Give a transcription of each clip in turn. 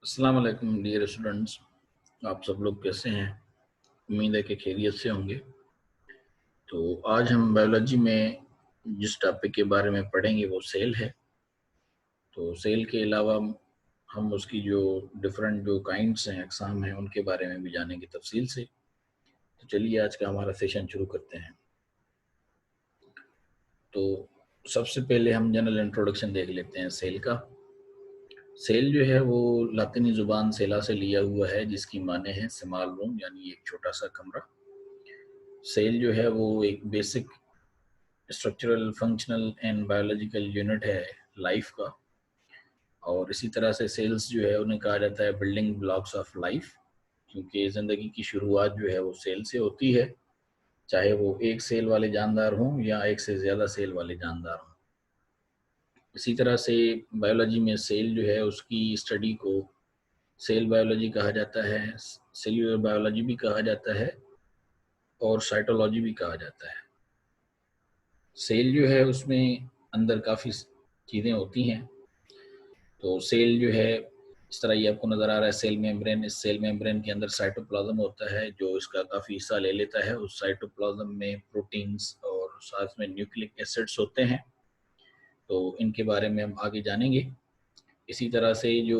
अस्सलाम वालेकुम dear students. आप सब लोग कैसे हैं? उम्मीद है कि खैरियत से होंगे। तो आज हम बायोलॉजी में जिस टॉपिक के बारे में पढ़ेंगे वो सेल है। तो सेल के अलावा हम उसकी जो डिफरेंट जो काइंड्स हैं, अक़साम हैं, उनके बारे में भी जानेंगे तफसील से। तो चलिए आज का हमारा सेशन शुरू करते हैं। तो सबसे पहले हम जनरल इंट्रोडक्शन देख लेते हैं सेल का। सेल जो है वो लातिनी ज़ुबान सेला से लिया हुआ है, जिसकी माने है स्मॉल रूम, यानी एक छोटा सा कमरा। सेल जो है वो एक basic structural, functional and biological unit है लाइफ का। और इसी तरह से सेल्स जो है उन्हें कहा जाता है बिल्डिंग ब्लॉक्स ऑफ लाइफ, क्योंकि ज़िंदगी की शुरुआत जो है वो सेल से होती है, चाहे वो एक सेल वाले जानदार हों या एक से ज़्यादा सेल वाले जानदार हों। इसी तरह से बायोलॉजी में सेल जो है उसकी स्टडी को सेल बायोलॉजी कहा जाता है, सेल्यूलर बायोलॉजी भी कहा जाता है और साइटोलॉजी भी कहा जाता है। सेल जो है उसमें अंदर काफ़ी चीज़ें होती हैं। तो सेल जो है इस तरह ये आपको नज़र आ रहा है, सेल मेम्ब्रेन। इस सेल मेम्ब्रेन के अंदर साइटोप्लाज्म होता है जो इसका काफ़ी हिस्सा ले लेता है। उस साइटोप्लाज्म में प्रोटीन्स और साथ में न्यूक्लिक एसिड्स होते हैं। तो इनके बारे में हम आगे जानेंगे। इसी तरह से जो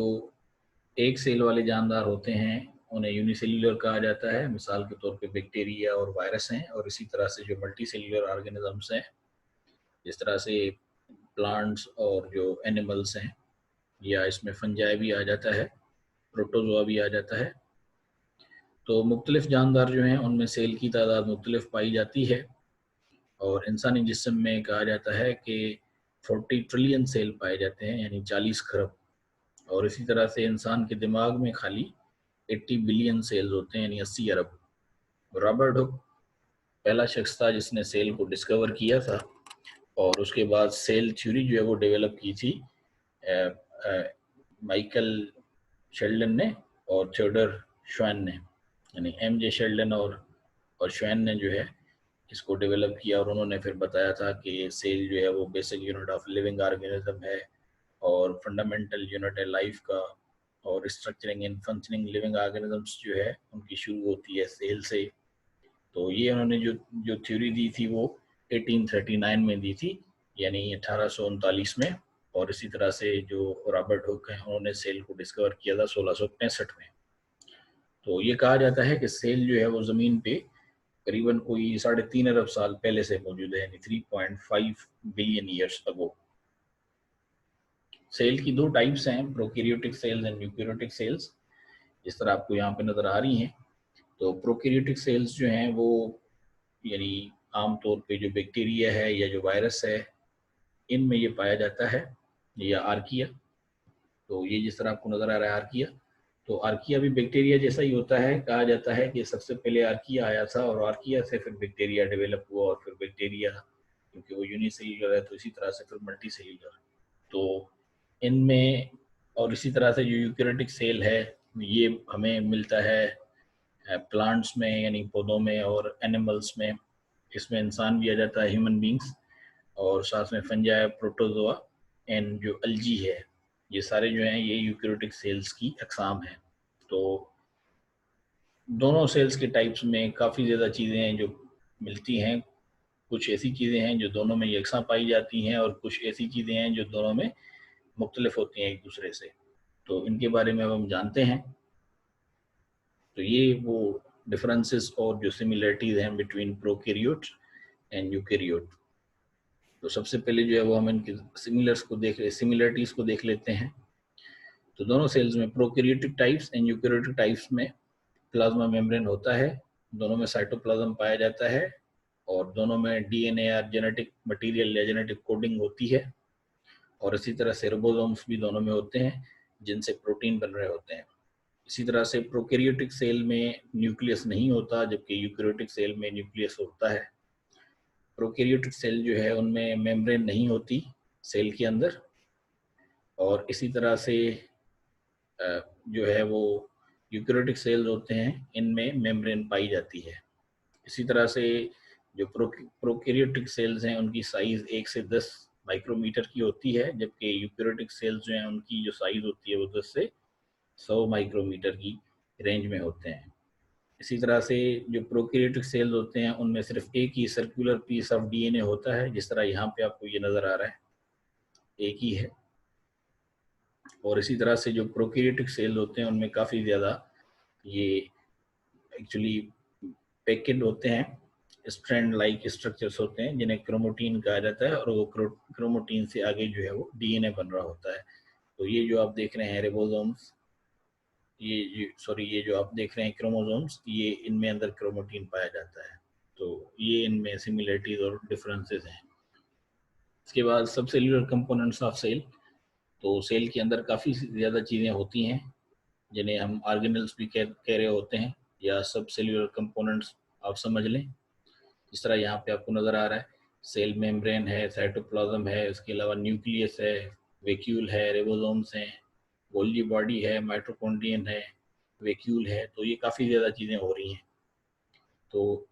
एक सेल वाले जानदार होते हैं उन्हें यूनिसेल्युलर कहा जाता है, मिसाल के तौर पे बैक्टीरिया और वायरस हैं। और इसी तरह से जो मल्टी सेल्युलर ऑर्गेनिजम्स हैं, जिस तरह से प्लांट्स और जो एनिमल्स हैं, या इसमें फंजाई भी आ जाता है, प्रोटोजोआ भी आ जाता है। तो मुख्तलिफ जानदार जो हैं उनमें सेल की तादाद मुख्तलिफ पाई जाती है। और इंसानी जिस्म में कहा जाता है कि 40 ट्रिलियन सेल पाए जाते हैं, यानी 40 खरब। और इसी तरह से इंसान के दिमाग में खाली 80 बिलियन सेल्स होते हैं, यानी 80 अरब। रॉबर्ट हुक पहला शख्स था जिसने सेल को डिस्कवर किया था, और उसके बाद सेल थ्योरी जो है वो डेवलप की थी माइकल शेल्डन ने और थियोडर श्वान ने, यानी एम.जे. शेल्डन और श्वान ने जो है इसको डेवलप किया। और उन्होंने फिर बताया था कि सेल जो है वो basic unit of living organism है और फंडामेंटल यूनिट है लाइफ का। और structuring and functioning living organisms जो है उनकी शुरू होती है सेल से। तो ये उन्होंने जो जो थ्योरी दी थी वो 1839 में दी थी, यानी 1839 में। और इसी तरह से जो रॉबर्ट हुक हैं उन्होंने सेल को डिस्कवर किया था 1665 में। तो ये कहा जाता है कि सेल जो है वो ज़मीन पे करीबन कोई 3.5 अरब साल पहले से मौजूद है, यानी 3.5 बिलियन ईयर्स अगो। सेल की दो टाइप्स हैं, prokaryotic cells and eukaryotic cells, जिस तरह आपको यहाँ पे नज़र आ रही हैं। तो प्रोकैरियोटिक सेल्स जो हैं वो यानी आमतौर पे जो बैक्टीरिया है या जो वायरस है, इनमें ये पाया जाता है, या आर्किया। तो ये जिस तरह आपको नज़र आ रहा है आर्किया, तो आर्किया भी बैक्टीरिया जैसा ही होता है। कहा जाता है कि सबसे पहले आर्किया आया था और आर्किया से फिर बैक्टीरिया डेवलप हुआ, और फिर बैक्टीरिया क्योंकि वो यूनिसेल्युलर है तो इसी तरह से फिर मल्टी सेल्युलर। तो इनमें और इसी तरह से जो यूकैरियोटिक सेल है ये हमें मिलता है प्लांट्स में, यानी पौधों में, और एनिमल्स में। इसमें इंसान भी आ जाता है, ह्यूमन बींग्स, और साथ में फंजाई, प्रोटोजोआ एंड जो अल्जी है, ये सारे जो हैं ये यूकैरियोटिक सेल्स की अक़साम हैं। तो दोनों सेल्स के टाइप्स में काफ़ी ज़्यादा चीज़ें हैं जो मिलती हैं। कुछ ऐसी चीज़ें हैं जो दोनों में यकसां पाई जाती हैं, और कुछ ऐसी चीज़ें हैं जो दोनों में मुख्तलिफ होती हैं एक दूसरे से। तो इनके बारे में अब हम जानते हैं। तो ये वो डिफरेंसेस और जो सिमिलरिटीज़ हैं बिटवीन प्रोकैरियोट एंड यूकैरियोट। तो सबसे पहले जो है वो हम इनके सिमिलरिटीज़ को देख लेते हैं। तो दोनों सेल्स में, prokaryotic types and eukaryotic types में, प्लाज्मा मेम्ब्रेन होता है। दोनों में साइटोप्लाज्म पाया जाता है, और दोनों में डीएनए या जेनेटिक मटेरियल या जेनेटिक कोडिंग होती है। और इसी तरह से रिबोसोम्स भी दोनों में होते हैं जिनसे प्रोटीन बन रहे होते हैं। इसी तरह से प्रोकैरियोटिक सेल में न्यूक्लियस नहीं होता, जबकि यूकैरियोटिक सेल में न्यूक्लियस होता है। प्रोकैरियोटिक सेल जो है उनमें मेम्ब्रेन नहीं होती सेल के अंदर, और इसी तरह से जो है वो यूकैरियोटिक सेल्स होते हैं, इनमें मेम्ब्रेन पाई जाती है। इसी तरह से जो प्रोकैरियोटिक सेल्स हैं उनकी साइज़ 1 से 10 माइक्रोमीटर की होती है, जबकि यूकैरियोटिक सेल्स जो हैं उनकी जो साइज़ होती है वो 10 से 100 माइक्रोमीटर की रेंज में होते हैं। इसी तरह से जो प्रोकैरियोटिक सेल्स होते हैं उनमें सिर्फ एक ही सर्कुलर पीस ऑफ डीएनए होता है, जिस तरह यहाँ पे आपको ये नज़र आ रहा है, एक ही है। और इसी तरह से जो प्रोकैरियोटिक सेल होते हैं उनमें काफ़ी ज़्यादा ये एक्चुअली पैकेट होते हैं, स्ट्रैंड लाइक स्ट्रक्चर्स होते हैं जिन्हें क्रोमोटीन कहा जाता है, और वो क्रोमोटीन से आगे जो है वो डीएनए बन रहा होता है। तो ये जो आप देख रहे हैं रिबोसोम्स, ये जो आप देख रहे हैं क्रोमोसोम्स, ये इनमें अंदर क्रोमोटीन पाया जाता है। तो ये इनमें सिमिलरिटीज और डिफरेंसेस हैं। इसके बाद सब सेल्यूलर कंपोनेंट्स ऑफ सेल। तो सेल के अंदर काफ़ी ज़्यादा चीज़ें होती हैं जिन्हें हम ऑर्गेनल्स भी कह रहे होते हैं, या सब सेल्यूलर कंपोनेंट्स आप समझ लें। इस तरह यहाँ पे आपको नज़र आ रहा है, सेल मेम्ब्रेन है, साइटोप्लाज्म है, उसके अलावा न्यूक्लियस है, वैक्यूल है, रिबोसोम्स हैं, गोल्गी बॉडी है, माइटोकॉन्ड्रियन है, वैक्यूल है। तो ये काफ़ी ज़्यादा चीज़ें हो रही हैं। तो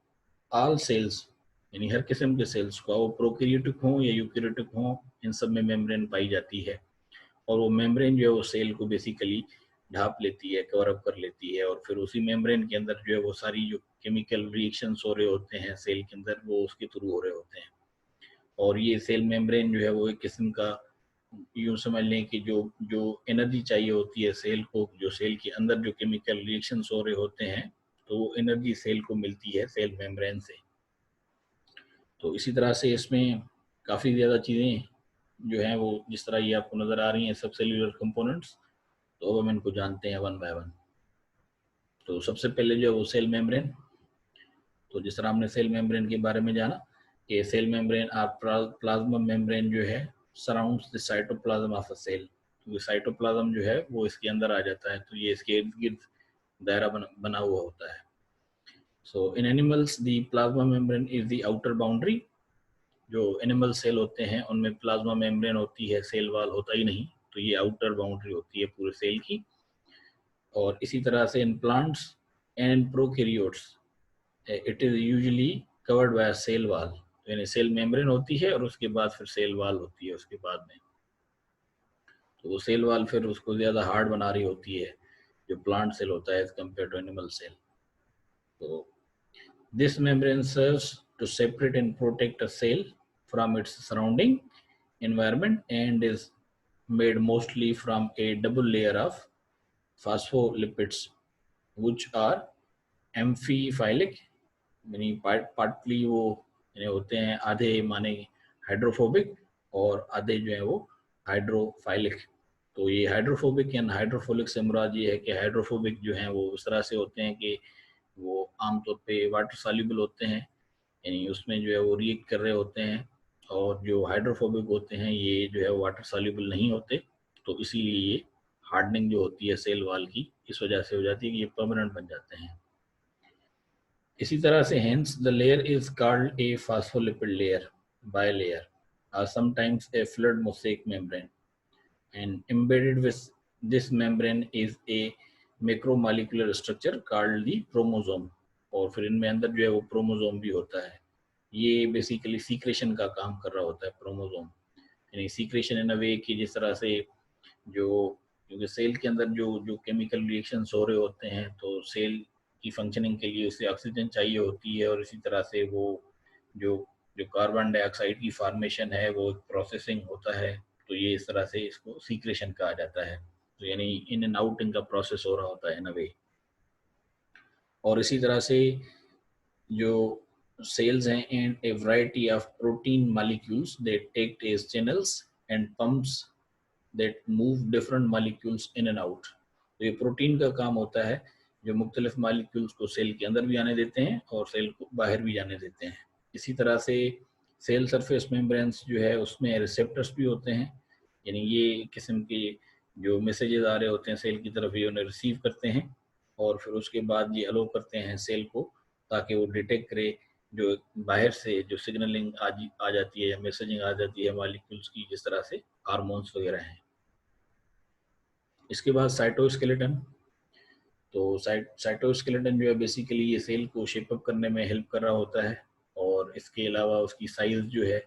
ऑल सेल्स यानी हर किस्म के सेल्स को, वो प्रोकैरियोटिक हों या यूकैरियोटिक हों, इन सब में मेम्ब्रेन पाई जाती है। और वो मेम्ब्रेन जो है वो सेल को बेसिकली ढाप लेती है, कवर अप कर लेती है, और फिर उसी मेम्ब्रेन के अंदर जो है वो सारी जो केमिकल रिएक्शंस हो रहे होते हैं सेल के अंदर, वो उसके थ्रू हो रहे होते हैं। और ये सेल मेम्ब्रेन जो है वो एक किस्म का, यूँ समझ लें कि जो जो एनर्जी चाहिए होती है सेल को, जो सेल के अंदर जो केमिकल रिएक्शंस हो रहे होते हैं, तो वो एनर्जी सेल को मिलती है सेल मेम्ब्रेन से। तो इसी तरह से इसमें काफ़ी ज़्यादा चीज़ें जो हैं वो, जिस तरह ये आपको नज़र आ रही हैं सब सेल्यूलर कंपोनेंट्स, तो अब हम इनको जानते हैं वन बाय वन। तो सबसे पहले जो है वो सेल मेम्ब्रेन। तो जिस तरह हमने सेल मेम्ब्रेन के बारे में जाना कि सेल मेम्ब्रेन और प्लाज्मा मेम्ब्रेन जो है surrounds the cytoplasm of a cell. तो साइटोप्लाज्म जो है वो इसके अंदर आ जाता है, तो ये इसके इर्द गिर्द दायरा बना हुआ होता है। So in animals the plasma membrane is the outer boundary. जो एनिमल सेल होते हैं उनमें प्लाज्मा मेम्ब्रेन होती है, सेल वॉल होता ही नहीं, तो ये आउटर बाउंड्री होती है पूरे सेल की। और इसी तरह से in plants and prokaryotes it is usually covered by cell wall. यानी सेल मेम्ब्रेन होती है और उसके बाद फिर सेल वॉल होती है उसके बाद में। तो वो सेल वॉल फिर उसको ज़्यादा हार्ड बना रही होती है जो प्लांट सेल होता है as compare to animal cell. तो this membrane serves to separate and protect a cell from its surrounding environment and is made mostly from a double layer of phospholipids which are amphiphilic, यानी partly वो यानी होते हैं, आधे माने hydrophobic और आधे जो है वो हाइड्रोफाइलिक। तो ये हाइड्रोफोबिक या हाइड्रोफोलिक से मुराद ये है कि हाइड्रोफोबिक जो हैं वो इस तरह से होते हैं कि वो आमतौर पे वाटर सॉल्युबल होते हैं, यानी उसमें जो है वो रिएक्ट कर रहे होते हैं। और जो हाइड्रोफोबिक होते हैं ये जो है वाटर सॉल्युबल नहीं होते, तो इसीलिए ये हार्डनिंग जो होती है सेल वॉल की इस वजह से हो जाती है कि ये परमानेंट बन जाते हैं। इसी तरह से hence the layer is called a phospholipid layer, bilayer, or sometimes a fluid mosaic membrane, and embedded with this membrane is a macromolecular structure called the chromosome। और फिर इनमें अंदर जो है वो क्रोमोसोम भी होता है। ये बेसिकली सीक्रेशन का काम कर रहा होता है क्रोमोसोम, यानी सीक्रेशन इन अ वे कि जिस तरह से जो, क्योंकि सेल के अंदर जो जो केमिकल रिएक्शंस हो रहे होते हैं, तो सेल की फंक्शनिंग के लिए उसे ऑक्सीजन चाहिए होती है, और इसी तरह से वो जो जो कार्बन डाइऑक्साइड की फॉर्मेशन है वो प्रोसेसिंग होता है। तो ये इस तरह से इसको सीक्रेशन कहा जाता है। तो यानी इन एंड आउट इनका प्रोसेस हो रहा होता है इन अ वे। और इसी तरह से जो cells and a variety of protein molecules that act as channels and pumps that move different molecules in and out। तो ये प्रोटीन का काम होता है जो मुख्तलिफ मालिक्यूल्स को सेल के अंदर भी आने देते हैं और सेल को बाहर भी जाने देते हैं। इसी तरह से सेल सरफेस मेम्ब्रेन्स जो है उसमें रिसेप्टर्स भी होते हैं, यानी ये किस्म के जो मैसेजेस आ रहे होते हैं सेल की तरफ, ये उन्हें रिसीव करते हैं और फिर उसके बाद ये अलो करते हैं सेल को, ताकि वो डिटेक्ट करे जो बाहर से जो सिग्नलिंग आ जाती है या मैसेजिंग आ जाती है मालिक्यूल्स की, जिस तरह से हार्मोन्स वगैरह हैं। इसके बाद साइटोस्केलेटन। तो साइटोस्केलेटन जो है बेसिकली ये सेल को शेपअप करने में हेल्प कर रहा होता है, और इसके अलावा उसकी साइज जो है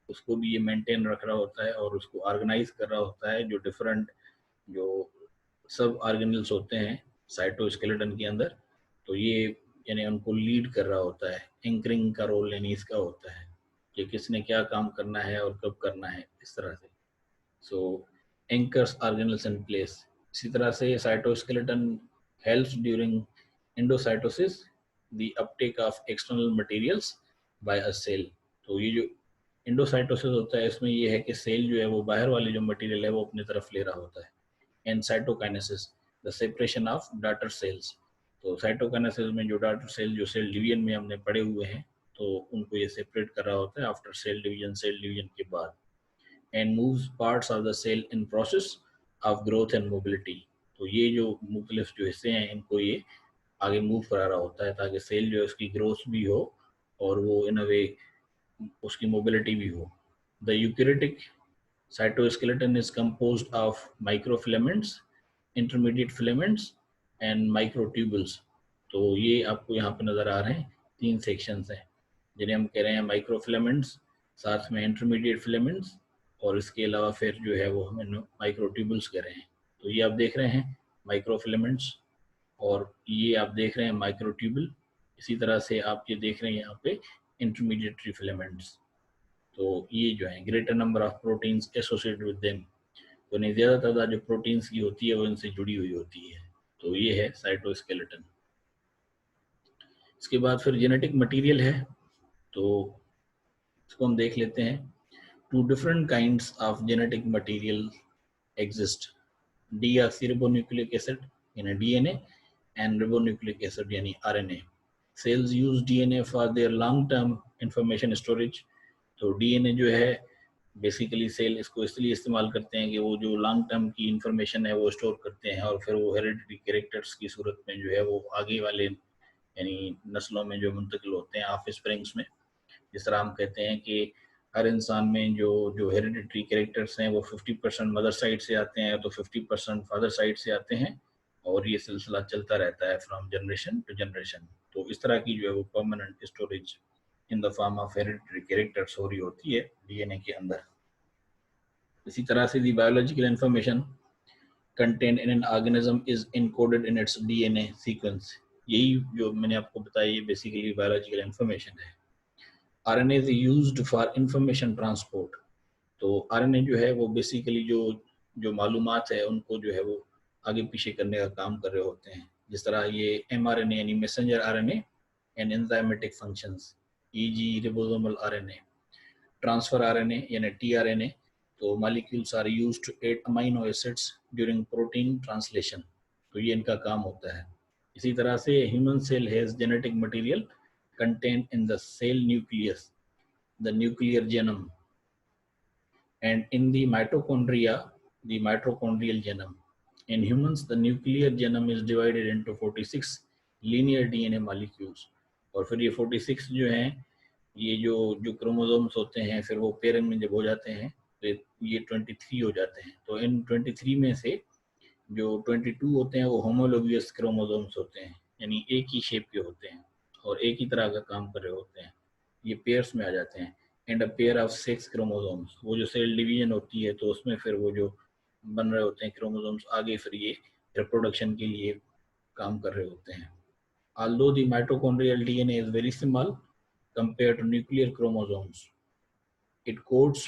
उसको भी ये मेंटेन रख रहा होता है और उसको ऑर्गेनाइज कर रहा होता है। जो डिफरेंट जो सब ऑर्गेनल्स होते हैं साइटोस्केलेटन के अंदर, तो ये यानी उनको लीड कर रहा होता है, एंकरिंग का रोल यानी इसका होता है कि किसने क्या काम करना है और कब करना है, इस तरह से। So anchors organelles in place. इसी तरह से cytoskeleton helps during endocytosis the uptake of external materials by a cell. तो ये जो एंडोसाइटोसिस होता है, इसमें ये है कि सेल जो है वो बाहर वाली जो मटेरियल है वो अपनी तरफ ले रहा होता है। And cytokinesis the separation of daughter cells. तो साइटोकाइनेसिस में जो डॉटर सेल जो सेल डिवीजन में हमने पढ़े हुए हैं, तो उनको ये सेपरेट कर रहा होता है आफ्टर सेल डिवीजन के बाद। And moves parts of the cell in process of growth and mobility. तो ये जो मुख्तलिफ जो हिस्से हैं, इनको ये आगे मूव करा रहा होता है ताकि सेल जो है उसकी ग्रोथ भी हो और वो इन अ वे उसकी मोबिलिटी भी हो। The eukaryotic cytoskeleton is composed of microfilaments, intermediate filaments and microtubules। तो ये आपको यहाँ पे नज़र आ रहे हैं 3 सेक्शंस हैं जिन्हें हम कह रहे हैं माइक्रोफिलामेंट्स, साथ में इंटरमीडिएट फिलामेंट्स, और इसके अलावा फिर जो है वो हम माइक्रोट्यूबल्स कह रहे हैं। तो ये आप देख रहे हैं माइक्रोफिलामेंट्स और ये आप देख रहे हैं माइक्रोट्यूबल। इसी तरह से आप ये देख रहे हैं यहाँ पे इंटरमीडिएटरी फिलामेंट्स। तो ये जो है greater number of proteins associated with them, तो नहीं ज़्यादा तादाद जो प्रोटीन्स की होती है वो इनसे जुड़ी हुई होती है। तो ये है साइटोस्केलेटन। इसके बाद फिर जेनेटिक मटेरियल है, तो इसको हम देख लेते हैं। Two different kinds of genetic material exist, deoxyribonucleic acid यानी डीएनए एंड रिबोन्यूक्लिक एसिड यानी RNA. Cells use DNA for their long term information storage. तो डीएनए जो है बेसिकली सेल इसको इसलिए इस्तेमाल करते हैं कि वो जो लॉन्ग टर्म की इंफॉर्मेशन है वो स्टोर करते हैं और फिर वो हेरिडिटरी कैरेक्टर्स की सूरत में जो है वो आगे वाले यानी नस्लों में जो मुंतकिल होते हैं ऑफ स्प्रिंग्स में। जिस तरह हम कहते हैं कि हर इंसान में जो जो हेरिडिटरी कैरेक्टर्स हैं वो 50% मदर साइड से आते हैं, तो 50% फादर साइड से आते हैं, और ये सिलसिला चलता रहता है फ्रॉम जनरेशन टू जनरेशन। तो इस तरह की जो है वो permanent storage in the form of hereditary characters हो रही होती है डीएनए के अंदर। इसी तरह से the biological information content in an organism is encoded in its DNA sequence. यही जो मैंने आपको बताया ये बेसिकली बायोलॉजिकल इंफॉर्मेशन है। RNA is used for information transport. तो आरएनए जो है वो बेसिकली जो जो मालूमात है उनको जो है वो आगे पीछे करने का काम कर रहे होते हैं। जिस तरह ये एमआरएनए यानी messenger RNA and enzymatic functions, E G ribosomal RNA, transfer RNA यानी टीआरएनए। तो molecules are used to aid amino acids during protein translation. तो ये इनका काम होता है। इसी तरह से human cell has genetic material contained in the cell nucleus, the nuclear genome, and in the mitochondria, the mitochondrial genome. In humans, the nuclear genome is divided into 46 linear DNA molecules। और फिर ये 46 जो हैं, ये जो chromosomes होते हैं, फिर वो पेरेंट में जब हो जाते हैं तो ये 23 हो जाते हैं। तो इन 23 में से जो 22 होते हैं वो होमोलोगियस क्रोमोसोम्स होते हैं, यानी एक ही शेप के होते हैं और एक ही तरह का काम कर रहे होते हैं। ये पेयर्स में आ जाते हैं। And a pair of 6 chromosomes, वो जो सेल डिवीजन होती है तो उसमें फिर वो जो बन रहे होते हैं क्रोमोसोम्स आगे, फिर ये रिप्रोडक्शन के लिए काम कर रहे होते हैं। Although the mitochondrial DNA is very small compared to nuclear chromosomes, it codes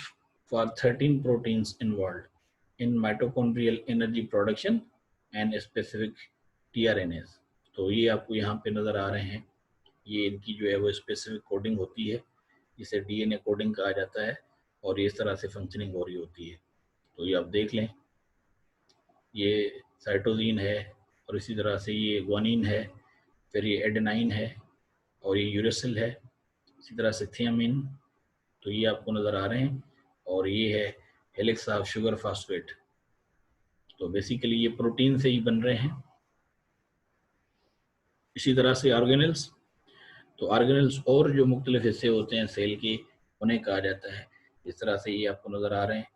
for 13 proteins involved in mitochondrial energy production and specific tRNAs। तो ये आपको यहाँ पे नज़र आ रहे हैं, ये इनकी जो है वो स्पेसिफिक कोडिंग होती है जिसे डीएनए कोडिंग कहा जाता है, और ये इस तरह से फंक्शनिंग हो रही होती है। तो ये आप देख लें, ये साइटोजिन है और इसी तरह से ये ग्वानिन है, फिर ये एडेनाइन है और ये यूरेसिल है, इसी तरह से थियामिन। तो ये आपको नज़र आ रहे हैं, और ये है हेलिक्स ऑफ शुगर फास्फेट। तो बेसिकली ये प्रोटीन से ही बन रहे हैं। इसी तरह से ऑर्गेनल्स, तो ऑर्गेनल्स और जो मुख्तलिफ हिस्से होते हैं सेल के, उन्हें कहा जाता है। इस तरह से ये आपको नज़र आ रहे हैं।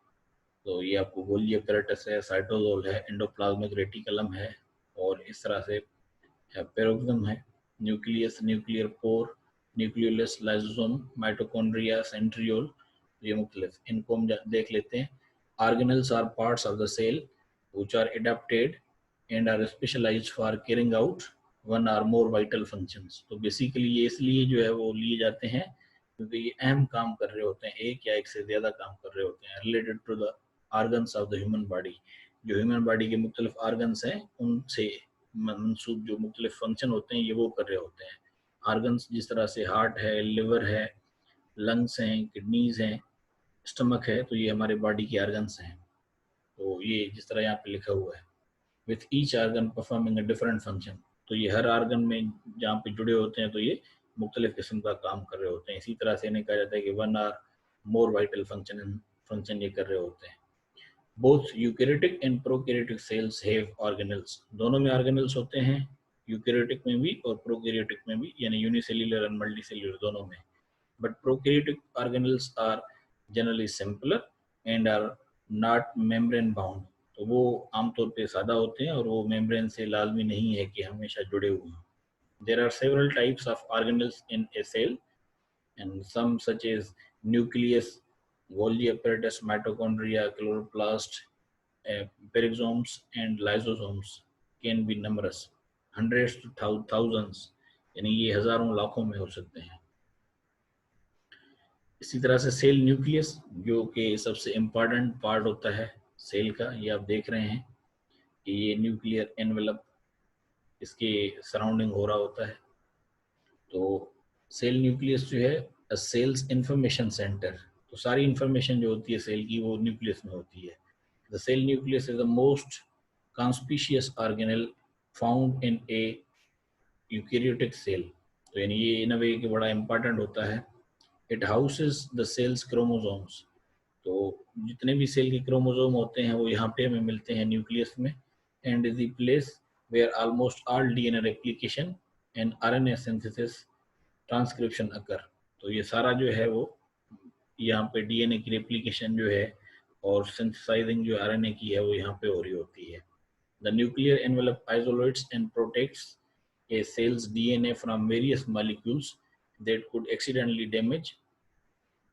तो ये आपको गोल्गी अपैरेटस है, साइटोसोल है, एंडोप्लाज्मिक रेटिकुलम है, और इस तरह से पेरोक्सम है, nucleus, nuclear pore, nucleolus, lysosome, mitochondria, centriole. ये मुख्तलिफ, इनको हम देख लेते हैं। Organelles are parts of the cell which are adapted and are specialized for carrying out one or more vital functions. तो बेसिकली ये इसलिए जो है वो लिए जाते हैं क्योंकि ये अहम काम कर रहे होते हैं, एक या एक से ज़्यादा काम कर रहे होते हैं, related to the organs of the human body. जो ह्यूमन बॉडी के मुख्तलिफ आर्गन्स हैं उनसे मंसूब जो मुख्तलिफ फंक्शन होते हैं ये वो कर रहे होते हैं। आर्गन्स जिस तरह से हार्ट है, लिवर है, लंग्स हैं, किडनीज हैं, स्टमक है, तो ये हमारे बॉडी के आर्गन्स हैं। तो ये जिस तरह यहाँ पे लिखा हुआ है with each organ performing a different function, तो ये हर आर्गन में जहाँ पे जुड़े होते हैं तो ये मुख्तलिफ किस्म का काम कर रहे होते हैं। इसी तरह से इन्हें कहा जाता है कि one or more vital function ये कर रहे होते हैं। Both eukaryotic and prokaryotic cells have organelles, दोनों में ऑर्गेनेल्स होते हैं, यूकैरियोटिक में भी और प्रोकैरियोटिक में भी, यानी यूनिसेल्युलर एंड मल्टीसेल्युलर दोनों में। But prokaryotic organelles are generally simpler and are not membrane bound, तो वो आमतौर पे सादा होते हैं और वो मेम्ब्रेन से लाजमी नहीं है कि हमेशा जुड़े हुए हैं। There are several types of organelles in a cell, and some such as nucleus, Golgi apparatus, mitochondria, chloroplast, peroxisomes, and lysosomes can be numerous, hundreds to thousands, यानी ये हजारों लाखों में हो सकते हैं। इसी तरह से सेल न्यूक्लियस जो कि सबसे इम्पॉर्टेंट पार्ट होता है सेल का, ये आप देख रहे हैं कि ये न्यूक्लियर एनवेलप इसके सराउंडिंग हो रहा होता है। तो सेल न्यूक्लियस जो है सेल्स इंफॉर्मेशन सेंटर, तो सारी इंफॉर्मेशन जो होती है सेल की वो न्यूक्लियस में होती है। The cell nucleus is the most conspicuous organelle found in a eukaryotic cell, तो यानी ये इन अ वे कि बड़ा इंपॉर्टेंट होता है। It houses the cell's chromosomes, तो जितने भी सेल के क्रोमोसोम होते हैं वो यहाँ पे हमें मिलते हैं न्यूक्लियस में। And is the place where almost all DNA replication and RNA synthesis transcription occur, तो ये सारा जो है वो यहाँ पे डीएनए की रेप्लिकेशन जो है और सिंथेसाइजिंग जो आरएनए की है वो यहाँ पे हो रही होती है। The nuclear envelope isolates and protects a cell's DNA from various molecules that could accidentally damage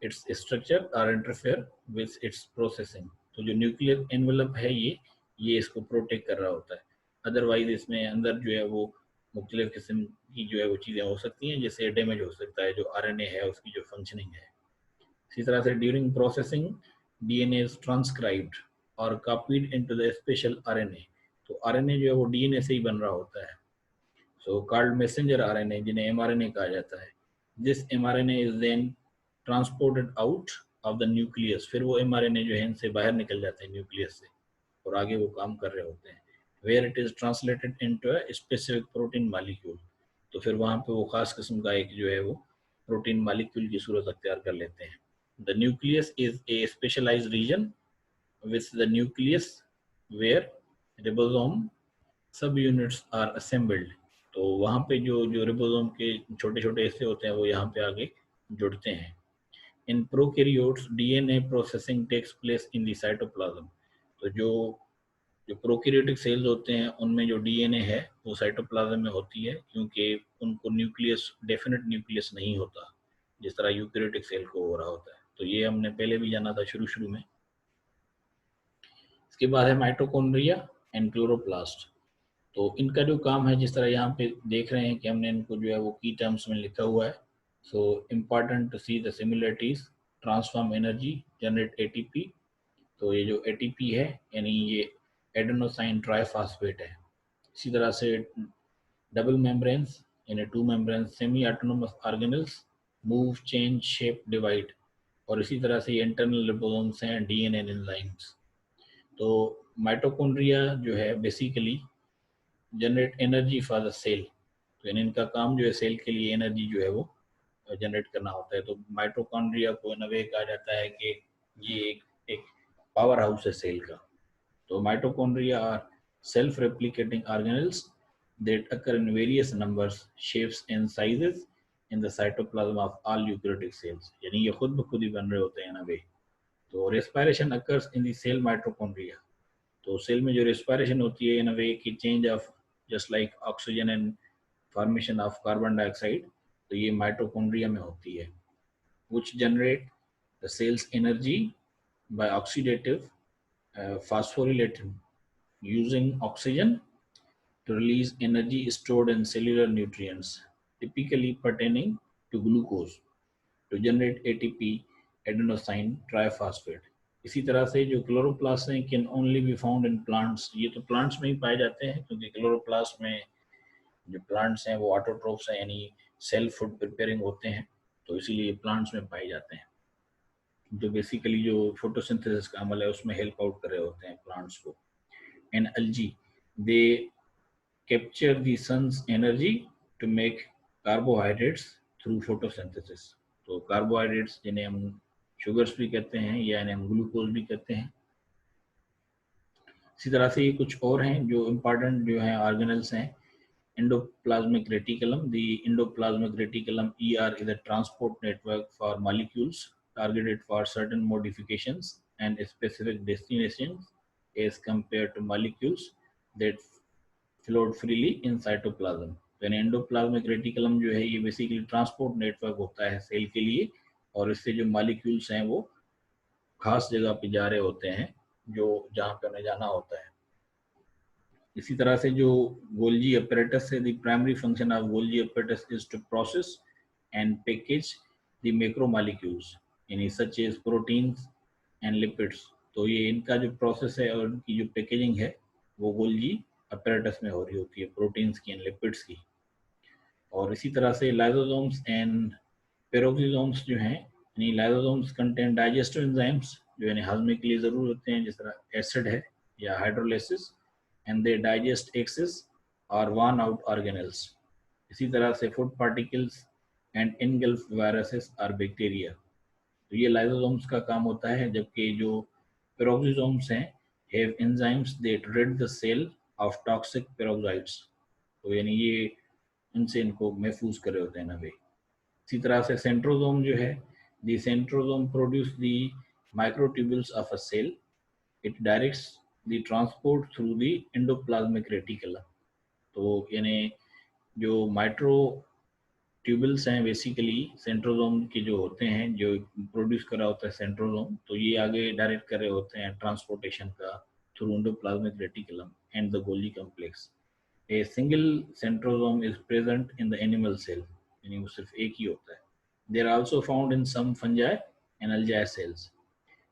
its structure or interfere with its processing, तो जो न्यूक्लियर एनवेलप है ये इसको प्रोटेक्ट कर रहा होता है, अदरवाइज इसमें अंदर जो है वो मुख्तलिफ किस्म की जो है वो चीज़ें हो सकती हैं जिससे डैमेज हो सकता है जो आरएनए है उसकी जो फंक्शनिंग है। इसी तरह से during processing DNA is transcribed और copied into the special RNA, तो आरएनए जो है वो डीएनए से ही बन रहा होता है, सो कॉल्ड मैसेंजर आरएनए जिन्हें एमआरएनए कहा जाता है। This mRNA is then transported out of the nucleus, फिर वो एमआरएनए जो है इनसे बाहर निकल जाते हैं न्यूक्लियस से और आगे वो काम कर रहे होते हैं। Where it is translated into a specific protein molecule, तो फिर वहाँ पे वो खास किस्म का एक जो है वो प्रोटीन मॉलिक्यूल की सूरत अख्तियार कर लेते हैं। The nucleus is a specialised region with the nucleus where ribosome subunits are assembled, तो वहाँ पे जो रिबोसोम के छोटे छोटे हिस्से होते हैं वो यहाँ पे आगे जुड़ते हैं। In prokaryotes DNA processing takes place in the cytoplasm, तो जो प्रोकैरियोटिक सेल्स होते हैं उनमें जो डीएनए है वो साइटोप्लाज्म में होती है क्योंकि उनको न्यूक्लियस डेफिनेट न्यूक्लियस नहीं होता जिस तरह यूकैरियोटिक सेल को हो रहा होता है, तो ये हमने पहले भी जाना था शुरू में। इसके बाद है माइटोकॉन्ड्रिया एंड क्लोरोप्लास्ट, तो इनका जो काम है जिस तरह यहाँ पे देख रहे हैं कि हमने इनको जो है वो की टर्म्स में लिखा हुआ है। So important to see the similarities, transform energy, generate ATP, तो ये जो एटीपी है यानी ये एडेनोसाइन ट्राइफॉस्फेट है। इसी तरह से डबल मेम्ब्रेन्स यानी to membranes semi autonomous organelles move, change, shape, divide, और इसी तरह से इंटरनल रिबोसोम्स हैं, डीएनए एंजाइम्स। तो माइटोकॉन्ड्रिया जो है basically generate energy for the cell, तो इनका काम जो है सेल के लिए एनर्जी जो है वो जनरेट करना होता है। तो माइटोकॉन्ड्रिया को इन अ वे कहा जाता है कि ये एक पावर हाउस है सेल का। तो mitochondria are self replicating organelles that occur in various numbers, shapes and sizes in the cytoplasm of all eukaryotic cells, यानी ये खुद ब खुद ही बन रहे होते हैं इन अ वे। तो respiration occurs in the cell mitochondria, तो सेल में जो रेस्पिरेशन होती है इन अ वे की change of just like oxygen and formation of carbon dioxide, तो ये माइटोकॉन्ड्रिया में होती है, which generate the cell's energy by oxidative phosphorylation using oxygen to release energy stored in cellular nutrients, typically pertaining to glucose, to generate ATP, adenosine triphosphate. इसी तरह से जो chloroplast हैं can only be found in plants, ये तो plants में ही पाए जाते हैं क्योंकि क्लोरोप्लास्ट में जो प्लांट्स हैं वो ऑटोट्रोफ्स हैं, यानी सेल्फ फूड प्रिपेयरिंग होते हैं, तो इसीलिए प्लांट्स में पाए जाते हैं, जो बेसिकली जो फोटोसिंथेसिस का अमल है उसमें हेल्प आउट कर रहे होते हैं प्लांट्स को. And algae, they capture the sun's energy to make carbohydrates through photosynthesis. तो कार्बोहाइड्रेट्स जिन्हें हम शुगर्स भी कहते हैं या इन्हें हम ग्लूकोज भी कहते हैं. इसी तरह से ये कुछ और हैं जो इम्पॉर्टेंट जो हैं ऑर्गेनल्स हैं. Endoplasmic reticulum. The endoplasmic reticulum ER is a transport network for molecules targeted for certain modifications and specific destinations as compared to molecules that float freely in cytoplasm. तो एंडोप्लाज्मिक रेटिकुलम जो है ये basically transport network होता है cell के लिए, और इससे जो मॉलिक्यूल्स हैं वो खास जगह पे जा रहे होते हैं जो जहाँ पे उन्हें जाना होता है. इसी तरह से जो गोल्जी अपैरेटस है, the primary function of Golgi apparatus is to process and package the macromolecules यानी such as proteins and lipids. तो ये इनका जो प्रोसेस है और इनकी जो पैकेजिंग है वो गोल्जी अपैरेटस में हो रही होती है, प्रोटीन्स की एंड लिपिड्स की. और इसी तरह से लाइसोसोम्स एंड पेरोक्सिसोम्स जो हैं, यानी लाइसोसोम्स कंटेन डाइजेस्टिव एंजाइम्स जो यानी हाजमे के लिए ज़रूर होते हैं, जिस तरह एसिड है या hydrolysis, and they digest excess or worn out organelles. इसी तरह से food particles and engulf viruses or bacteria. तो ये लाइसोसोम्स का काम होता है, जबकि जो पेरोक्सिसोम्स हैं have enzymes that rid the cell of toxic peroxides. तो यानी ये इनसे इनको महफूज कर रहे होते हैं ना वे. इसी तरह से सेंट्रोसोम जो है, the centrosome produce the microtubules of a cell. It directs the transport through the endoplasmic reticulum. तो यानी जो माइक्रो ट्यूबल्स हैं बेसिकली सेंट्रोसोम के जो होते हैं, जो प्रोड्यूस कर रहा होता है सेंट्रोसोम, तो ये आगे डायरेक्ट कर रहे होते हैं ट्रांसपोर्टेशन का through endoplasmic reticulum and the Golgi complex. A single centrosome is present in the animal cell, यानी वो सिर्फ एक ही होता है. They are also found in some fungi and algae cells.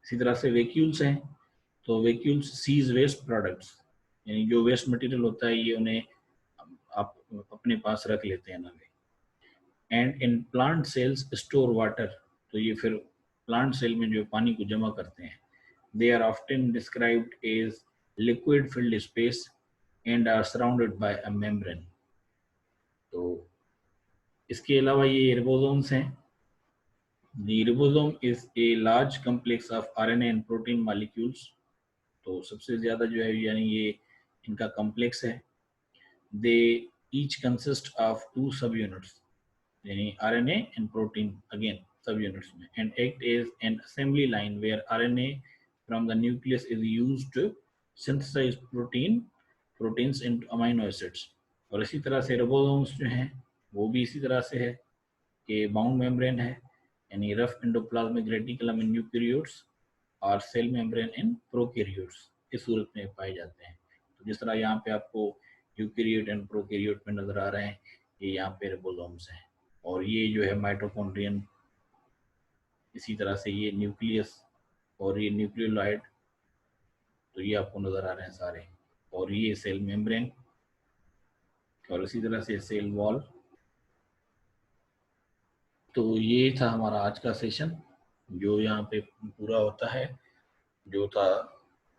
इसी तरह से वैक्यूल्स हैं, तो वैक्यूल्स सीज वेस्ट प्रोडक्ट्स, यानी जो वेस्ट मटेरियल होता है ये उन्हें आप अपने पास रख लेते हैं ना वे. And in plant cells store water, तो ये फिर प्लांट सेल में जो पानी को जमा करते हैं. They are often described as liquid filled space and are surrounded by a membrane. तो इसके अलावा ये रिबोसोम्स हैं. The ribosome is a large complex of RNA and protein molecules. तो सबसे ज़्यादा जो है यानी ये इनका कॉम्प्लेक्स है. दे ईच कंसिस्ट ऑफ 2 सब यूनिट्स, यानी RNA and protein again subunits में, and act as an assembly line where RNA from the nucleus is used to synthesise proteins into amino acids. और इसी तरह से रिबोसोम्स जो हैं वो भी इसी तरह से है कि बाउंड मेम्ब्रेन है, यानी rough endoplasmic reticulum in eukaryotes और सेल मेम्ब्रेन इन प्रोकैरियोट्स इस सूरत में पाए जाते हैं. तो जिस तरह यहाँ पे आपको यूकैरियोट एंड प्रोकैरियोट में नजर आ रहे हैं, ये यहाँ पे रिबोसोम्स हैं. और ये जो है माइटोकॉन्ड्रियन, इसी तरह से ये न्यूक्लियस और ये न्यूक्लियोलाइड, तो ये आपको नजर आ रहे हैं सारे. और ये सेल मेम्ब्रेन और इसी तरह से सेल वॉल. तो ये था हमारा आज का सेशन जो यहाँ पे पूरा होता है, जो था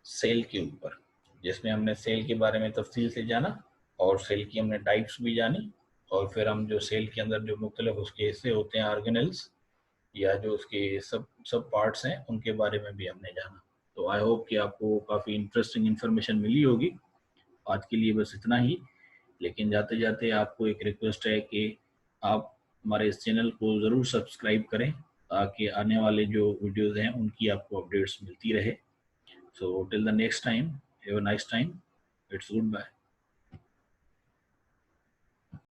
सेल के ऊपर, जिसमें हमने सेल के बारे में तफसील से जाना और सेल की हमने टाइप्स भी जानी, और फिर हम जो सेल के अंदर जो मुख्तलिफ उसके हिस्से होते हैं ऑर्गेनल्स या जो उसके सब पार्ट्स हैं उनके बारे में भी हमने जाना. तो आई होप कि आपको काफ़ी इंटरेस्टिंग इन्फॉर्मेशन मिली होगी. आज के लिए बस इतना ही, लेकिन जाते जाते आपको एक रिक्वेस्ट है कि आप हमारे इस चैनल को ज़रूर सब्सक्राइब करें ताकि आने वाले जो वीडियोज़ हैं उनकी आपको अपडेट्स मिलती रहे. So till the next time, have a nice time. It's goodbye.